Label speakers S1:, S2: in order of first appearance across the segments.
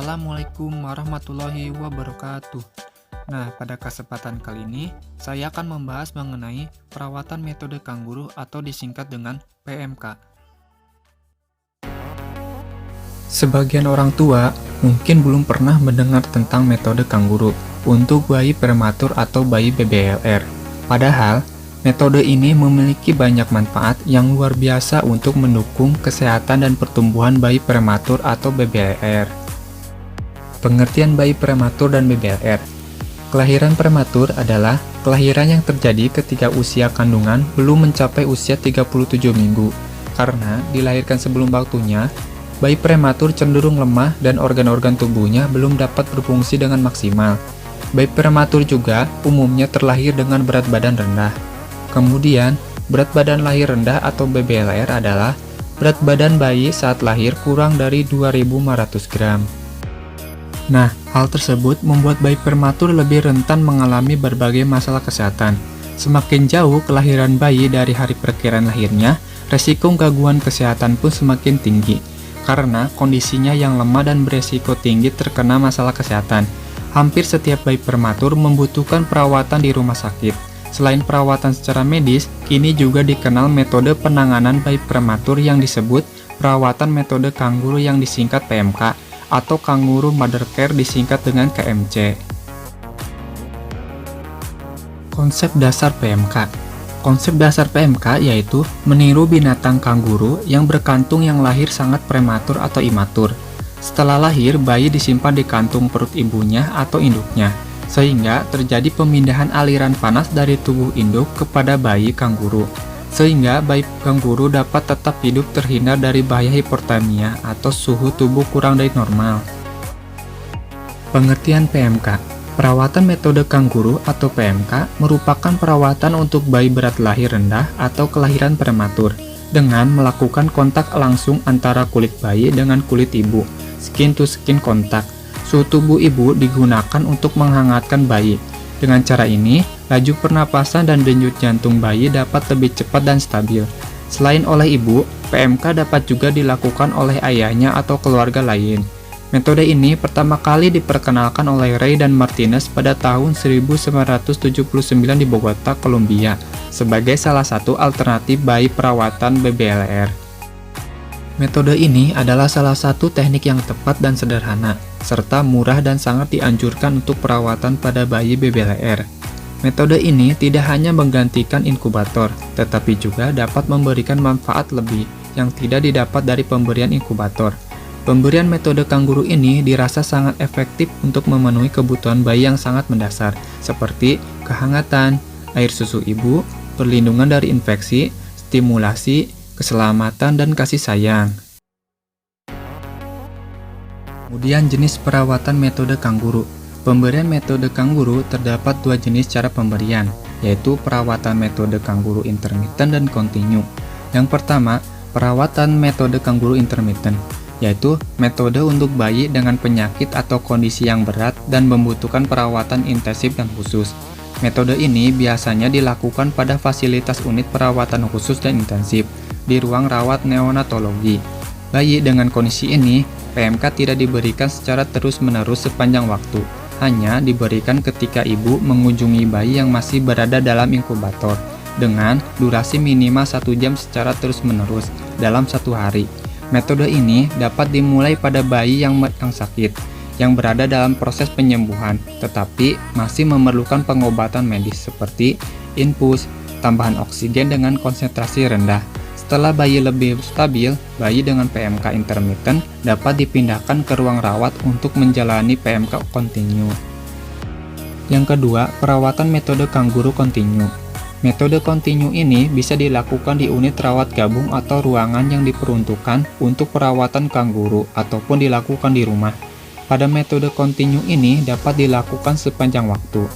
S1: Assalamualaikum warahmatullahi wabarakatuh. Nah, pada kesempatan kali ini, saya akan membahas mengenai perawatan metode kangguru atau disingkat dengan PMK. Sebagian orang tua mungkin belum pernah mendengar tentang metode kangguru untuk bayi prematur atau bayi BBLR. Padahal, metode ini memiliki banyak manfaat yang luar biasa untuk mendukung kesehatan dan pertumbuhan bayi prematur atau BBLR. Pengertian bayi prematur dan BBLR. Kelahiran prematur adalah kelahiran yang terjadi ketika usia kandungan belum mencapai usia 37 minggu. Karena dilahirkan sebelum waktunya, bayi prematur cenderung lemah dan organ-organ tubuhnya belum dapat berfungsi dengan maksimal. Bayi prematur juga umumnya terlahir dengan berat badan rendah. Kemudian, berat badan lahir rendah atau BBLR adalah berat badan bayi saat lahir kurang dari 2.500 gram. Nah, hal tersebut membuat bayi prematur lebih rentan mengalami berbagai masalah kesehatan. Semakin jauh kelahiran bayi dari hari perkiraan lahirnya, resiko gangguan kesehatan pun semakin tinggi. Karena kondisinya yang lemah dan beresiko tinggi terkena masalah kesehatan. Hampir setiap bayi prematur membutuhkan perawatan di rumah sakit. Selain perawatan secara medis, kini juga dikenal metode penanganan bayi prematur yang disebut perawatan metode kangguru yang disingkat PMK, atau Kangaroo Mother Care disingkat dengan KMC. Konsep dasar PMK. Konsep dasar PMK yaitu meniru binatang kanguru yang berkantung yang lahir sangat prematur atau imatur. Setelah lahir, bayi disimpan di kantung perut ibunya atau induknya, sehingga terjadi pemindahan aliran panas dari tubuh induk kepada bayi kanguru, sehingga bayi kanguru dapat tetap hidup terhindar dari bahaya hipotermia atau suhu tubuh kurang dari normal. Pengertian PMK. Perawatan metode kangguru atau PMK merupakan perawatan untuk bayi berat lahir rendah atau kelahiran prematur dengan melakukan kontak langsung antara kulit bayi dengan kulit ibu, skin to skin contact. Suhu tubuh ibu digunakan untuk menghangatkan bayi. Dengan cara ini, laju pernapasan dan denyut jantung bayi dapat lebih cepat dan stabil. Selain oleh ibu, PMK dapat juga dilakukan oleh ayahnya atau keluarga lain. Metode ini pertama kali diperkenalkan oleh Ray dan Martinez pada tahun 1979 di Bogota, Kolombia, sebagai salah satu alternatif bayi perawatan BBLR. Metode ini adalah salah satu teknik yang tepat dan sederhana, serta murah dan sangat dianjurkan untuk perawatan pada bayi BBLR. Metode ini tidak hanya menggantikan inkubator, tetapi juga dapat memberikan manfaat lebih yang tidak didapat dari pemberian inkubator. Pemberian metode kangguru ini dirasa sangat efektif untuk memenuhi kebutuhan bayi yang sangat mendasar, seperti kehangatan, air susu ibu, perlindungan dari infeksi, stimulasi, keselamatan, dan kasih sayang. Kemudian jenis perawatan metode kangguru. Pemberian metode kangguru terdapat dua jenis cara pemberian, yaitu perawatan metode kangguru intermittent dan kontinu. Yang pertama, perawatan metode kangguru intermittent, yaitu metode untuk bayi dengan penyakit atau kondisi yang berat dan membutuhkan perawatan intensif dan khusus. Metode ini biasanya dilakukan pada fasilitas unit perawatan khusus dan intensif di ruang rawat neonatologi. Bayi dengan kondisi ini, PMK tidak diberikan secara terus-menerus sepanjang waktu, hanya diberikan ketika ibu mengunjungi bayi yang masih berada dalam inkubator, dengan durasi minimal 1 jam secara terus-menerus dalam 1 hari. Metode ini dapat dimulai pada bayi yang sakit, yang berada dalam proses penyembuhan, tetapi masih memerlukan pengobatan medis seperti infus, tambahan oksigen dengan konsentrasi rendah. Setelah bayi lebih stabil, bayi dengan PMK intermittent dapat dipindahkan ke ruang rawat untuk menjalani PMK kontinu. Yang kedua, perawatan metode kangguru kontinu. Metode kontinu ini bisa dilakukan di unit rawat gabung atau ruangan yang diperuntukkan untuk perawatan kangguru ataupun dilakukan di rumah. Pada metode kontinu ini dapat dilakukan sepanjang waktu.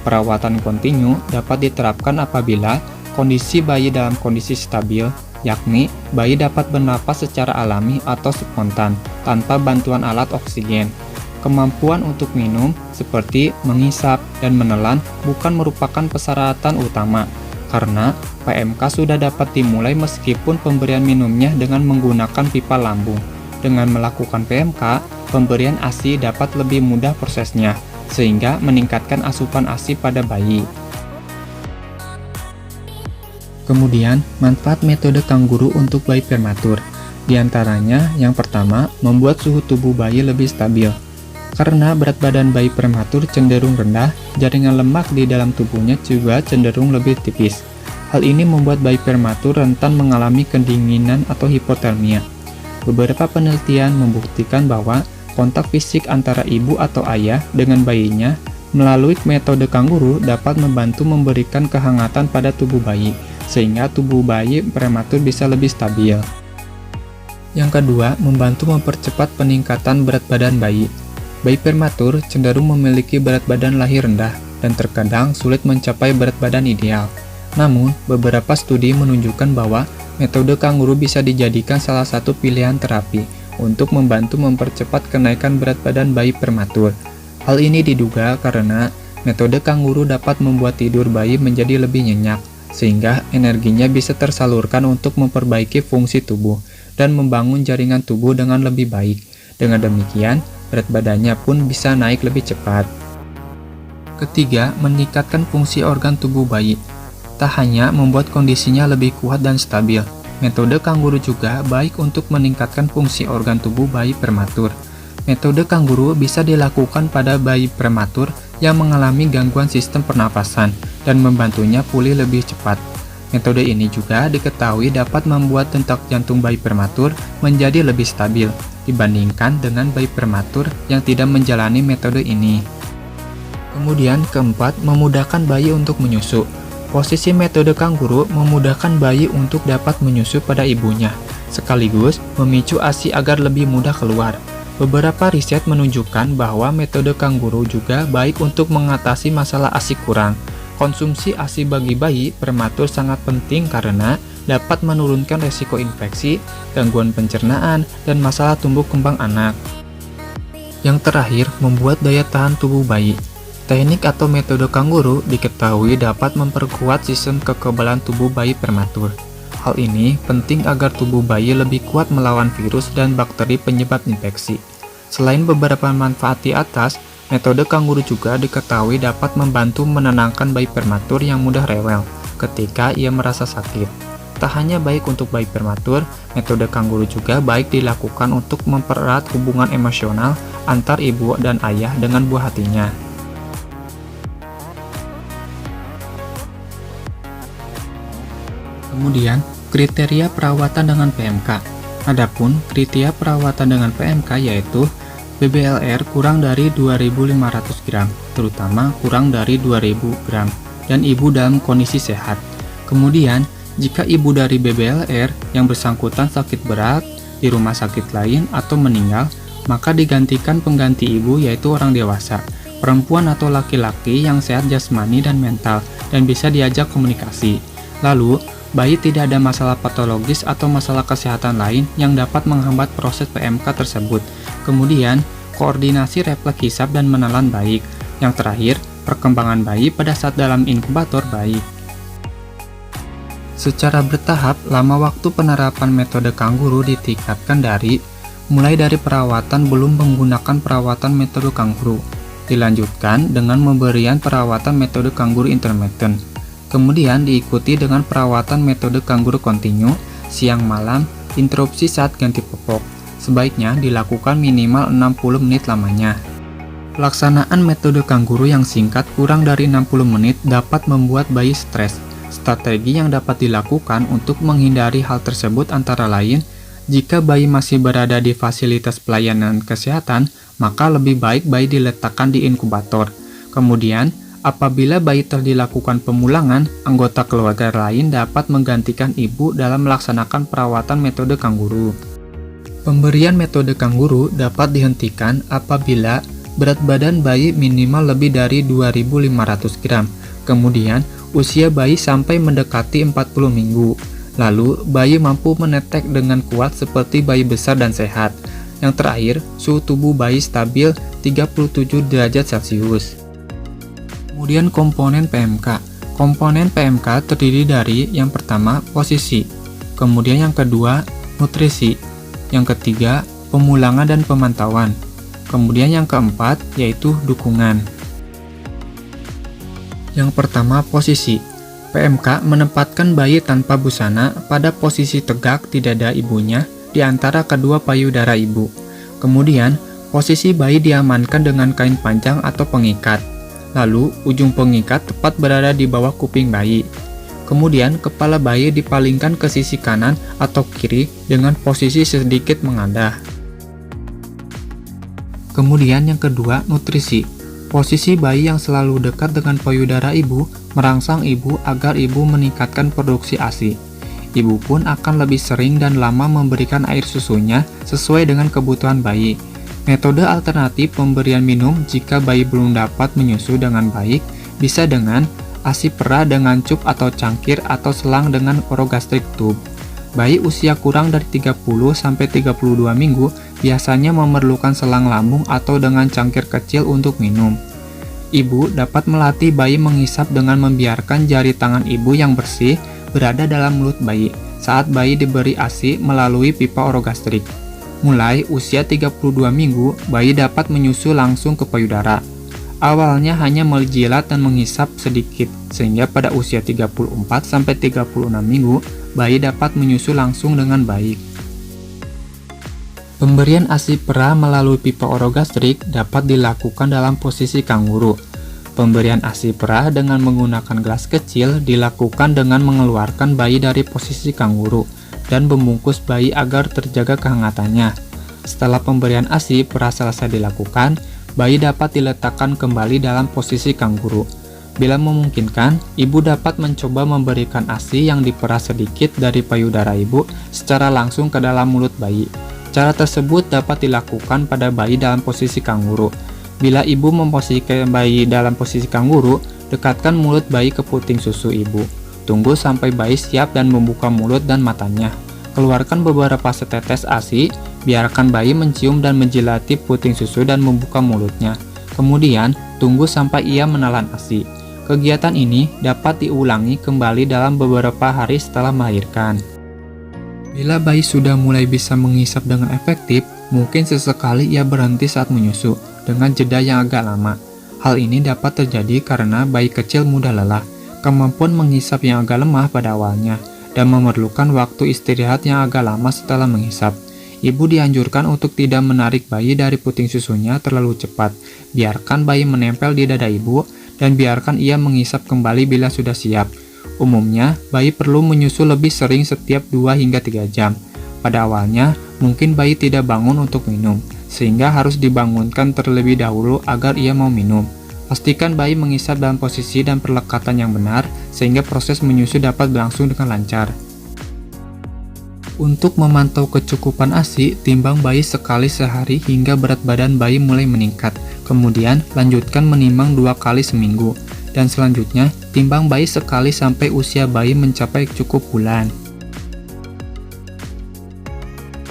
S1: Perawatan kontinu dapat diterapkan apabila kondisi bayi dalam kondisi stabil, yakni bayi dapat bernapas secara alami atau spontan tanpa bantuan alat oksigen. Kemampuan untuk minum, seperti menghisap dan menelan, bukan merupakan persyaratan utama, karena PMK sudah dapat dimulai meskipun pemberian minumnya dengan menggunakan pipa lambung. Dengan melakukan PMK, pemberian ASI dapat lebih mudah prosesnya, sehingga meningkatkan asupan ASI pada bayi. Kemudian, manfaat metode kangguru untuk bayi prematur. Di antaranya, yang pertama, membuat suhu tubuh bayi lebih stabil. Karena berat badan bayi prematur cenderung rendah, jaringan lemak di dalam tubuhnya juga cenderung lebih tipis. Hal ini membuat bayi prematur rentan mengalami kedinginan atau hipotermia. Beberapa penelitian membuktikan bahwa kontak fisik antara ibu atau ayah dengan bayinya melalui metode kangguru dapat membantu memberikan kehangatan pada tubuh bayi, sehingga tubuh bayi prematur bisa lebih stabil. Yang kedua, membantu mempercepat peningkatan berat badan bayi. Bayi prematur cenderung memiliki berat badan lahir rendah dan terkadang sulit mencapai berat badan ideal. Namun, beberapa studi menunjukkan bahwa metode kangguru bisa dijadikan salah satu pilihan terapi untuk membantu mempercepat kenaikan berat badan bayi prematur. Hal ini diduga karena metode kangguru dapat membuat tidur bayi menjadi lebih nyenyak, sehingga energinya bisa tersalurkan untuk memperbaiki fungsi tubuh dan membangun jaringan tubuh dengan lebih baik. Dengan demikian, berat badannya pun bisa naik lebih cepat. Ketiga, meningkatkan fungsi organ tubuh bayi. Tak hanya membuat kondisinya lebih kuat dan stabil, metode kangguru juga baik untuk meningkatkan fungsi organ tubuh bayi prematur. Metode kangguru bisa dilakukan pada bayi prematur yang mengalami gangguan sistem pernapasan dan membantunya pulih lebih cepat. Metode ini juga diketahui dapat membuat detak jantung bayi prematur menjadi lebih stabil dibandingkan dengan bayi prematur yang tidak menjalani metode ini. Kemudian keempat, memudahkan bayi untuk menyusu. Posisi metode kangguru memudahkan bayi untuk dapat menyusu pada ibunya, sekaligus memicu ASI agar lebih mudah keluar. Beberapa riset menunjukkan bahwa metode kangguru juga baik untuk mengatasi masalah ASI kurang. Konsumsi ASI bagi bayi prematur sangat penting karena dapat menurunkan resiko infeksi, gangguan pencernaan, dan masalah tumbuh kembang anak. Yang terakhir, membuat daya tahan tubuh bayi. Teknik atau metode kangguru diketahui dapat memperkuat sistem kekebalan tubuh bayi prematur. Hal ini penting agar tubuh bayi lebih kuat melawan virus dan bakteri penyebab infeksi. Selain beberapa manfaat di atas, metode kangguru juga diketahui dapat membantu menenangkan bayi prematur yang mudah rewel ketika ia merasa sakit. Tak hanya baik untuk bayi prematur, metode kangguru juga baik dilakukan untuk mempererat hubungan emosional antar ibu dan ayah dengan buah hatinya. Kemudian, kriteria perawatan dengan PMK. Adapun kriteria perawatan dengan PMK yaitu BBLR kurang dari 2.500 gram, terutama kurang dari 2.000 gram, dan ibu dalam kondisi sehat. Kemudian, jika ibu dari BBLR yang bersangkutan sakit berat, di rumah sakit lain, atau meninggal, maka digantikan pengganti ibu yaitu orang dewasa, perempuan atau laki-laki yang sehat jasmani dan mental, dan bisa diajak komunikasi. Lalu, bayi tidak ada masalah patologis atau masalah kesehatan lain yang dapat menghambat proses PMK tersebut. Kemudian, koordinasi refleks hisap dan menelan baik. Yang terakhir, perkembangan bayi pada saat dalam inkubator baik. Secara bertahap, lama waktu penerapan metode kangguru ditingkatkan mulai dari perawatan belum menggunakan perawatan metode kangguru. Dilanjutkan dengan pemberian perawatan metode kangguru intermittent. Kemudian diikuti dengan perawatan metode kangguru kontinu, siang malam, interupsi saat ganti popok. Sebaiknya dilakukan minimal 60 menit lamanya. Pelaksanaan metode kangguru yang singkat kurang dari 60 menit dapat membuat bayi stres. Strategi yang dapat dilakukan untuk menghindari hal tersebut antara lain, jika bayi masih berada di fasilitas pelayanan kesehatan, maka lebih baik bayi diletakkan di inkubator. Kemudian, apabila bayi telah dilakukan pemulangan, anggota keluarga lain dapat menggantikan ibu dalam melaksanakan perawatan metode kangguru. Pemberian metode kangguru dapat dihentikan apabila berat badan bayi minimal lebih dari 2.500 gram, kemudian usia bayi sampai mendekati 40 minggu, lalu bayi mampu menetek dengan kuat seperti bayi besar dan sehat. Yang terakhir, suhu tubuh bayi stabil 37 derajat Celcius. Kemudian komponen PMK. Komponen PMK terdiri dari yang pertama posisi, kemudian yang kedua nutrisi, yang ketiga pemulangan dan pemantauan. Kemudian yang keempat yaitu dukungan. Yang pertama, posisi. PMK menempatkan bayi tanpa busana pada posisi tegak di dada ibunya di antara kedua payudara ibu. Kemudian, posisi bayi diamankan dengan kain panjang atau pengikat. Lalu, ujung pengikat tepat berada di bawah kuping bayi. Kemudian, kepala bayi dipalingkan ke sisi kanan atau kiri dengan posisi sedikit mengadah. Kemudian yang kedua, nutrisi. Posisi bayi yang selalu dekat dengan payudara ibu merangsang ibu agar ibu meningkatkan produksi ASI. Ibu pun akan lebih sering dan lama memberikan air susunya sesuai dengan kebutuhan bayi. Metode alternatif pemberian minum jika bayi belum dapat menyusu dengan baik bisa dengan ASI perah dengan cup atau cangkir atau selang dengan orogastric tube. Bayi usia kurang dari 30-32 minggu biasanya memerlukan selang lambung atau dengan cangkir kecil untuk minum. Ibu dapat melatih bayi mengisap dengan membiarkan jari tangan ibu yang bersih berada dalam mulut bayi saat bayi diberi ASI melalui pipa orogastrik. Mulai usia 32 minggu, bayi dapat menyusu langsung ke payudara. Awalnya hanya menjilat dan menghisap sedikit, sehingga pada usia 34-36 minggu, bayi dapat menyusu langsung dengan baik. Pemberian ASI perah melalui pipa orogastrik dapat dilakukan dalam posisi kanguru. Pemberian ASI perah dengan menggunakan gelas kecil dilakukan dengan mengeluarkan bayi dari posisi kanguru dan membungkus bayi agar terjaga kehangatannya. Setelah pemberian ASI perah selesai dilakukan, bayi dapat diletakkan kembali dalam posisi kanguru. Bila memungkinkan, ibu dapat mencoba memberikan ASI yang diperah sedikit dari payudara ibu secara langsung ke dalam mulut bayi. Cara tersebut dapat dilakukan pada bayi dalam posisi kanguru. Bila ibu memposisikan bayi dalam posisi kanguru, dekatkan mulut bayi ke puting susu ibu. Tunggu sampai bayi siap dan membuka mulut dan matanya. Keluarkan beberapa setetes ASI, biarkan bayi mencium dan menjilati puting susu dan membuka mulutnya. Kemudian, tunggu sampai ia menelan ASI. Kegiatan ini dapat diulangi kembali dalam beberapa hari setelah melahirkan. Bila bayi sudah mulai bisa mengisap dengan efektif, mungkin sesekali ia berhenti saat menyusu, dengan jeda yang agak lama. Hal ini dapat terjadi karena bayi kecil mudah lelah, kemampuan menghisap yang agak lemah pada awalnya, dan memerlukan waktu istirahat yang agak lama setelah menghisap. Ibu dianjurkan untuk tidak menarik bayi dari puting susunya terlalu cepat. Biarkan bayi menempel di dada ibu, dan biarkan ia menghisap kembali bila sudah siap. Umumnya, bayi perlu menyusu lebih sering setiap 2 hingga 3 jam. Pada awalnya, mungkin bayi tidak bangun untuk minum, sehingga harus dibangunkan terlebih dahulu agar ia mau minum. Pastikan bayi mengisap dalam posisi dan perlekatan yang benar, sehingga proses menyusu dapat berlangsung dengan lancar. Untuk memantau kecukupan ASI, timbang bayi sekali sehari hingga berat badan bayi mulai meningkat. Kemudian, lanjutkan menimbang 2 kali seminggu. Dan selanjutnya, timbang bayi sekali sampai usia bayi mencapai cukup bulan.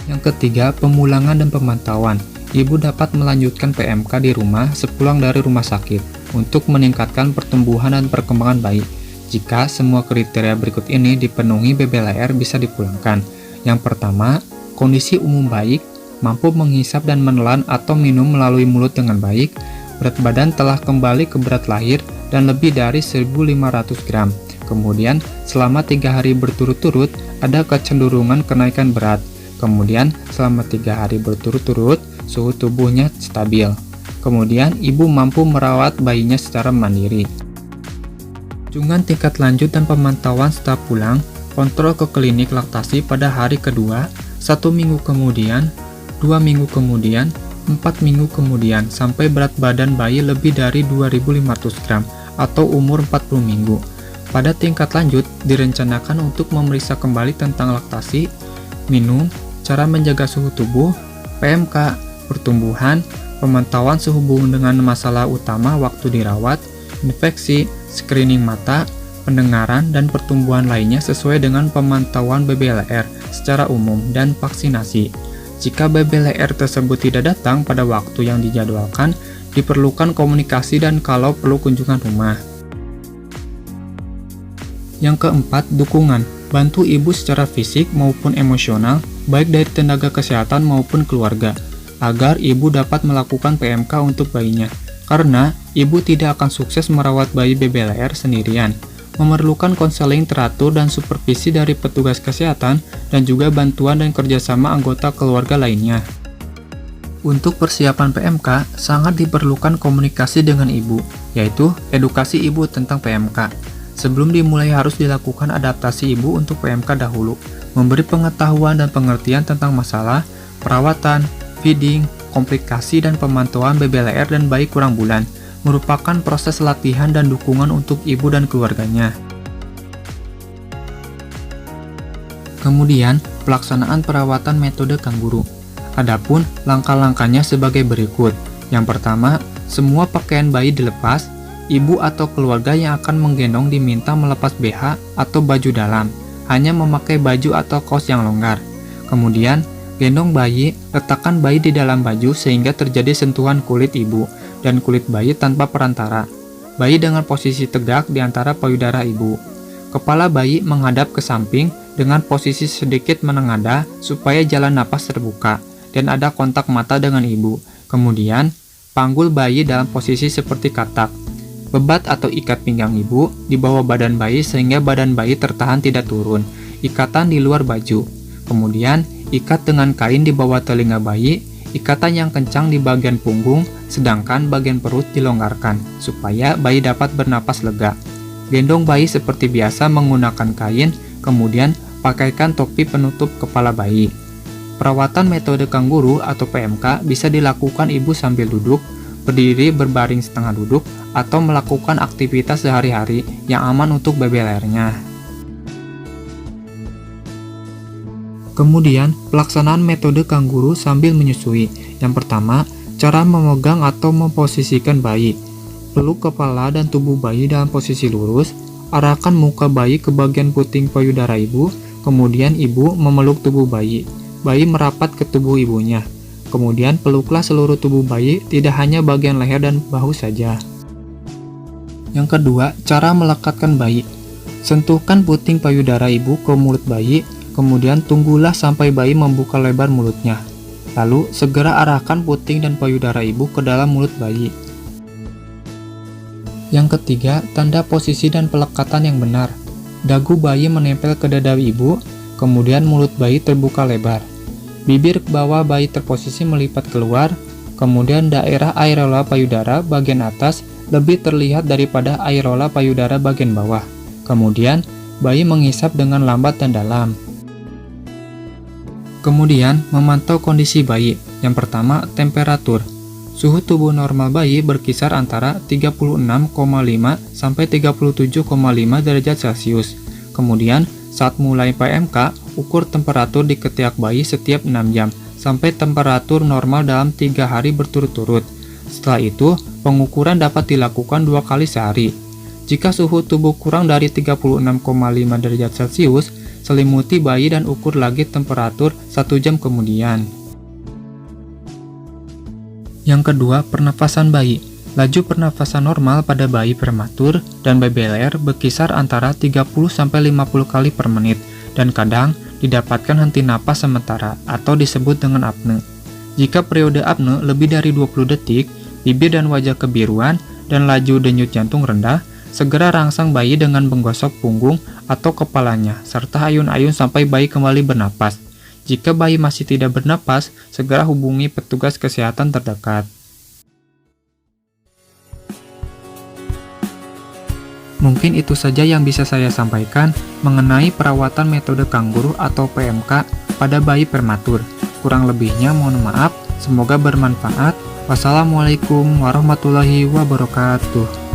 S1: Yang ketiga, pemulangan dan pemantauan. Ibu dapat melanjutkan PMK di rumah sepulang dari rumah sakit untuk meningkatkan pertumbuhan dan perkembangan bayi. Jika semua kriteria berikut ini dipenuhi, baby lahir bisa dipulangkan. Yang pertama, kondisi umum baik, mampu menghisap dan menelan atau minum melalui mulut dengan baik, berat badan telah kembali ke berat lahir dan lebih dari 1.500 gram. Kemudian, selama 3 hari berturut-turut, ada kecenderungan kenaikan berat. Kemudian, selama 3 hari berturut-turut, suhu tubuhnya stabil. Kemudian, ibu mampu merawat bayinya secara mandiri. Kunjungan tingkat lanjut dan pemantauan setelah pulang, kontrol ke klinik laktasi pada hari kedua, 1 minggu kemudian, 2 minggu kemudian, 4 minggu kemudian, sampai berat badan bayi lebih dari 2.500 gram atau umur 40 minggu. Pada tingkat lanjut, direncanakan untuk memeriksa kembali tentang laktasi, minum, cara menjaga suhu tubuh, PMK, pertumbuhan, pemantauan sehubungan dengan masalah utama waktu dirawat, infeksi, screening mata, pendengaran, dan pertumbuhan lainnya sesuai dengan pemantauan BBLR secara umum dan vaksinasi. Jika BBLR tersebut tidak datang pada waktu yang dijadwalkan, diperlukan komunikasi dan kalau perlu kunjungan rumah. Yang keempat, dukungan. Bantu ibu secara fisik maupun emosional baik dari tenaga kesehatan maupun keluarga, agar ibu dapat melakukan PMK untuk bayinya. Karena ibu tidak akan sukses merawat bayi BBLR sendirian, memerlukan konseling teratur dan supervisi dari petugas kesehatan dan juga bantuan dan kerjasama anggota keluarga lainnya. Untuk persiapan PMK, sangat diperlukan komunikasi dengan ibu, yaitu edukasi ibu tentang PMK. Sebelum dimulai harus dilakukan adaptasi ibu untuk PMK dahulu, memberi pengetahuan dan pengertian tentang masalah, perawatan, feeding, komplikasi dan pemantauan BBLR dan bayi kurang bulan, merupakan proses latihan dan dukungan untuk ibu dan keluarganya. Kemudian, pelaksanaan perawatan metode kanguru. Adapun langkah-langkahnya sebagai berikut. Yang pertama, semua pakaian bayi dilepas. Ibu atau keluarga yang akan menggendong diminta melepas BH atau baju dalam, hanya memakai baju atau kaos yang longgar. Kemudian, gendong bayi, letakkan bayi di dalam baju sehingga terjadi sentuhan kulit ibu dan kulit bayi tanpa perantara. Bayi dengan posisi tegak di antara payudara ibu. Kepala bayi menghadap ke samping dengan posisi sedikit menengadah supaya jalan napas terbuka dan ada kontak mata dengan ibu. Kemudian, panggul bayi dalam posisi seperti katak. Bebat atau ikat pinggang ibu di bawah badan bayi sehingga badan bayi tertahan tidak turun. Ikatan di luar baju. Kemudian, ikat dengan kain di bawah telinga bayi, ikatan yang kencang di bagian punggung, sedangkan bagian perut dilonggarkan, supaya bayi dapat bernapas lega. Gendong bayi seperti biasa menggunakan kain, kemudian pakaikan topi penutup kepala bayi. Perawatan metode kanguru atau PMK bisa dilakukan ibu sambil duduk, berdiri berbaring setengah duduk, atau melakukan aktivitas sehari-hari yang aman untuk BBLR-nya. Kemudian, pelaksanaan metode kanguru sambil menyusui. Yang pertama, cara memegang atau memposisikan bayi. Peluk kepala dan tubuh bayi dalam posisi lurus, arahkan muka bayi ke bagian puting payudara ibu, kemudian ibu memeluk tubuh bayi. Bayi merapat ke tubuh ibunya. Kemudian peluklah seluruh tubuh bayi, tidak hanya bagian leher dan bahu saja. Yang kedua, cara melekatkan bayi. Sentuhkan puting payudara ibu ke mulut bayi, kemudian tunggulah sampai bayi membuka lebar mulutnya. Lalu, segera arahkan puting dan payudara ibu ke dalam mulut bayi. Yang ketiga, tanda posisi dan pelekatan yang benar. Dagu bayi menempel ke dada ibu, kemudian mulut bayi terbuka lebar. Bibir ke bawah bayi terposisi melipat keluar, kemudian daerah areola payudara bagian atas lebih terlihat daripada areola payudara bagian bawah. Kemudian, bayi menghisap dengan lambat dan dalam. Kemudian, memantau kondisi bayi. Yang pertama, temperatur. Suhu tubuh normal bayi berkisar antara 36,5 sampai 37,5 derajat Celcius. Kemudian, saat mulai PMK, ukur temperatur di ketiak bayi setiap 6 jam sampai temperatur normal dalam 3 hari berturut-turut. Setelah itu, pengukuran dapat dilakukan 2 kali sehari. Jika suhu tubuh kurang dari 36,5 derajat Celcius, selimuti bayi dan ukur lagi temperatur 1 jam kemudian. Yang kedua, pernafasan bayi. Laju pernafasan normal pada bayi prematur dan BBLR berkisar antara 30-50 kali per menit dan kadang didapatkan henti napas sementara atau disebut dengan apne. Jika periode apne lebih dari 20 detik, bibir dan wajah kebiruan, dan laju denyut jantung rendah, segera rangsang bayi dengan menggosok punggung atau kepalanya serta ayun-ayun sampai bayi kembali bernapas. Jika bayi masih tidak bernapas, segera hubungi petugas kesehatan terdekat. Mungkin itu saja yang bisa saya sampaikan mengenai perawatan metode kanguru atau PMK pada bayi prematur. Kurang lebihnya mohon maaf, semoga bermanfaat. Wassalamualaikum warahmatullahi wabarakatuh.